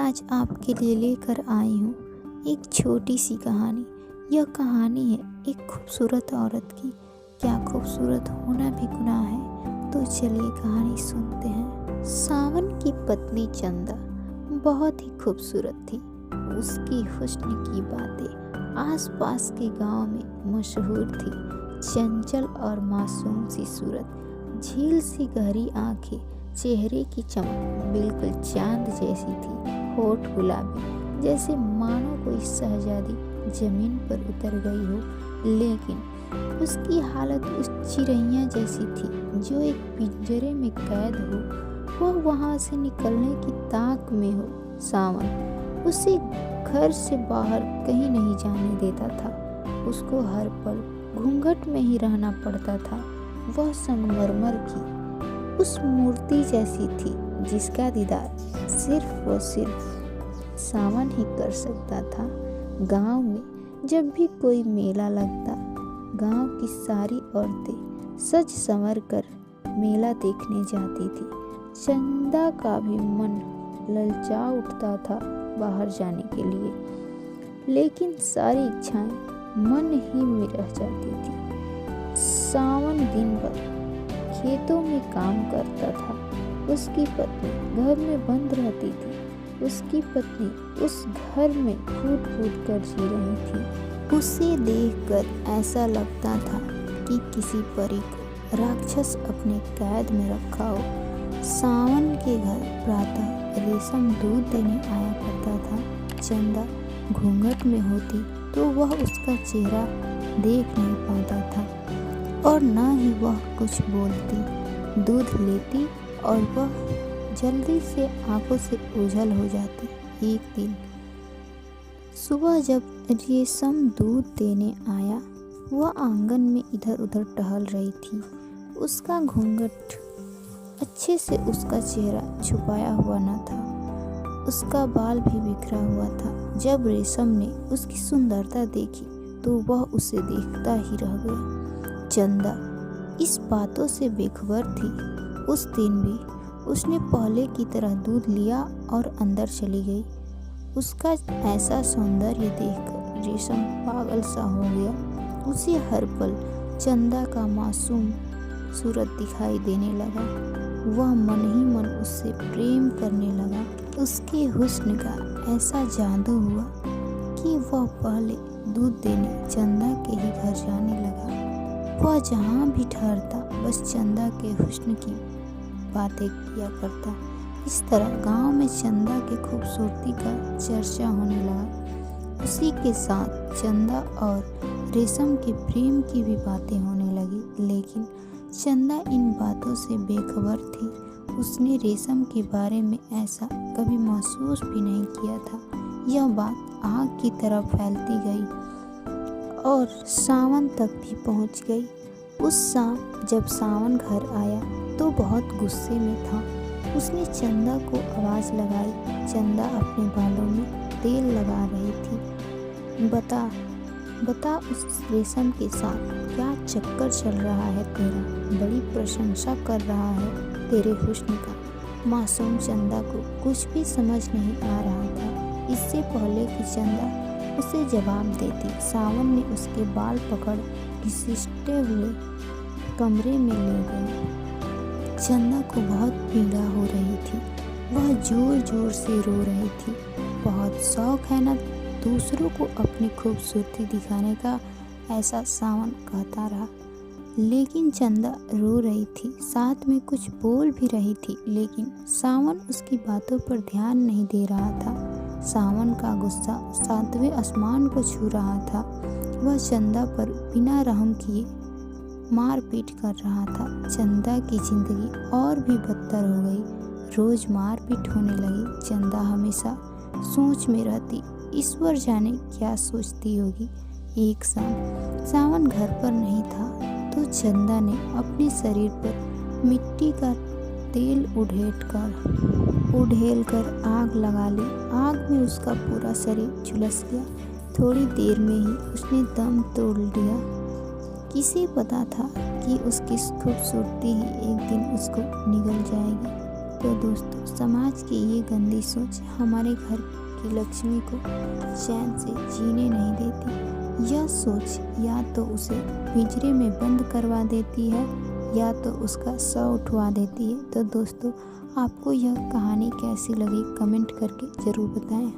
आज आपके लिए लेकर आई हूँ एक छोटी सी कहानी। यह कहानी है एक खूबसूरत औरत की। क्या खूबसूरत होना भी गुनाह है? तो चलिए कहानी सुनते हैं। सावन की पत्नी चंदा बहुत ही खूबसूरत थी। उसकी हुस्न की बातें आसपास के गांव में मशहूर थी। चंचल और मासूम सी सूरत, झील सी गहरी आंखें, चेहरे की चमक बिल्कुल चांद जैसी थी। होठ गुलाबी, जैसे मानो कोई शहजादी जमीन पर उतर गई हो। लेकिन उसकी हालत उस चिड़ैया जैसी थी जो एक पिंजरे में कैद हो, वह वहां से निकलने की ताक में हो। सावन उसे घर से बाहर कहीं नहीं जाने देता था। उसको हर पल घूंघट में ही रहना पड़ता था। वह संगमरमर की उस मूर्ति जैसी थी जिसका दीदार सिर्फ व सिर्फ सावन ही कर सकता था। गांव में जब भी कोई मेला लगता, गांव की सारी औरतें सज संवर कर मेला देखने जाती थी। चंदा का भी मन ललचा उठता था बाहर जाने के लिए, लेकिन सारी इच्छाएं मन ही में रह जाती थी। सावन दिन भर खेतों में काम करता था। उसकी पत्नी घर में बंद रहती थी। उसकी पत्नी उस घर में फूट फूट कर जी रही थी। उसे देखकर ऐसा लगता था कि किसी परी को राक्षस अपने कैद में रखा हो। सावन के घर प्रातः रेशम दूध देने आया करता था। चंदा घूंघट में होती तो वह उसका चेहरा देख नहीं पाता था और न ही वह कुछ बोलती। दूध लेती और वह जल्दी से आंखों से ओझल हो जाती। एक दिन सुबह जब रेशम दूध देने आया, वह आंगन में इधर उधर टहल रही थी। उसका घूंघट अच्छे से उसका चेहरा छुपाया हुआ न था। उसका बाल भी बिखरा हुआ था। जब रेशम ने उसकी सुंदरता देखी तो वह उसे देखता ही रह गया। चंदा इस बातों से बेखबर थी। उस दिन भी उसने पहले की तरह दूध लिया और अंदर चली गई। उसका ऐसा सौंदर्य देखकर रेशम पागल सा हो गया। उसे हर पल चंदा का मासूम सूरत दिखाई देने लगा। वह मन ही मन उससे प्रेम करने लगा। उसके हुस्न का ऐसा जादू हुआ कि वह पहले दूध देने चंदा के ही घर जाने लगा। वह जहाँ भी ठहरता बस चंदा के हुस्न की बातें किया करता। इस तरह गांव में चंदा की खूबसूरती का चर्चा होने लगा। उसी के साथ चंदा और रेशम के प्रेम की भी बातें होने लगी। लेकिन चंदा इन बातों से बेखबर थी। उसने रेशम के बारे में ऐसा कभी महसूस भी नहीं किया था। यह बात आग की तरह फैलती गई और सावन तक भी पहुंच गई। उस शाम जब सावन घर आया तो बहुत गुस्से में था। उसने चंदा को आवाज़ लगाई। चंदा अपने बालों में तेल लगा रही थी। बता उस रेशम के साथ क्या चक्कर चल रहा है तेरा? बड़ी प्रशंसा कर रहा है तेरे हुस्न का। मासूम चंदा को कुछ भी समझ नहीं आ रहा था। इससे पहले कि चंदा उसे जवाब देती, सावन ने उसके बाल पकड़ घसीटते हुए कमरे में ले गए। चंदा को बहुत पीड़ा हो रही थी। वह जोर जोर से रो रही थी। बहुत शौक है ना दूसरों को अपनी खूबसूरती दिखाने का, ऐसा सावन कहता रहा। लेकिन चंदा रो रही थी, साथ में कुछ बोल भी रही थी, लेकिन सावन उसकी बातों पर ध्यान नहीं दे रहा था। सावन का गुस्सा सातवें आसमान को छू रहा था। वह चंदा पर बिना रहम किए मारपीट कर रहा था। चंदा की जिंदगी और भी बदतर हो गई। रोज मारपीट होने लगी। चंदा हमेशा सोच में रहती, ईश्वर जाने क्या सोचती होगी। एक शाम सावन घर पर नहीं था तो चंदा ने अपने शरीर पर मिट्टी का तेल उड़ेल कर आग लगा ली। आग में उसका पूरा शरीर झुलस गया। थोड़ी देर में ही उसने दम तोड़ लिया। किसे पता था कि उसकी खूबसूरती ही एक दिन उसको निगल जाएगी। तो दोस्तों, समाज की ये गंदी सोच हमारे घर की लक्ष्मी को चैन से जीने नहीं देती। यह सोच या तो उसे पिंजरे में बंद करवा देती है या तो उसका सौ उठवा देती है। तो दोस्तों, आपको यह कहानी कैसी लगी कमेंट करके ज़रूर बताएं।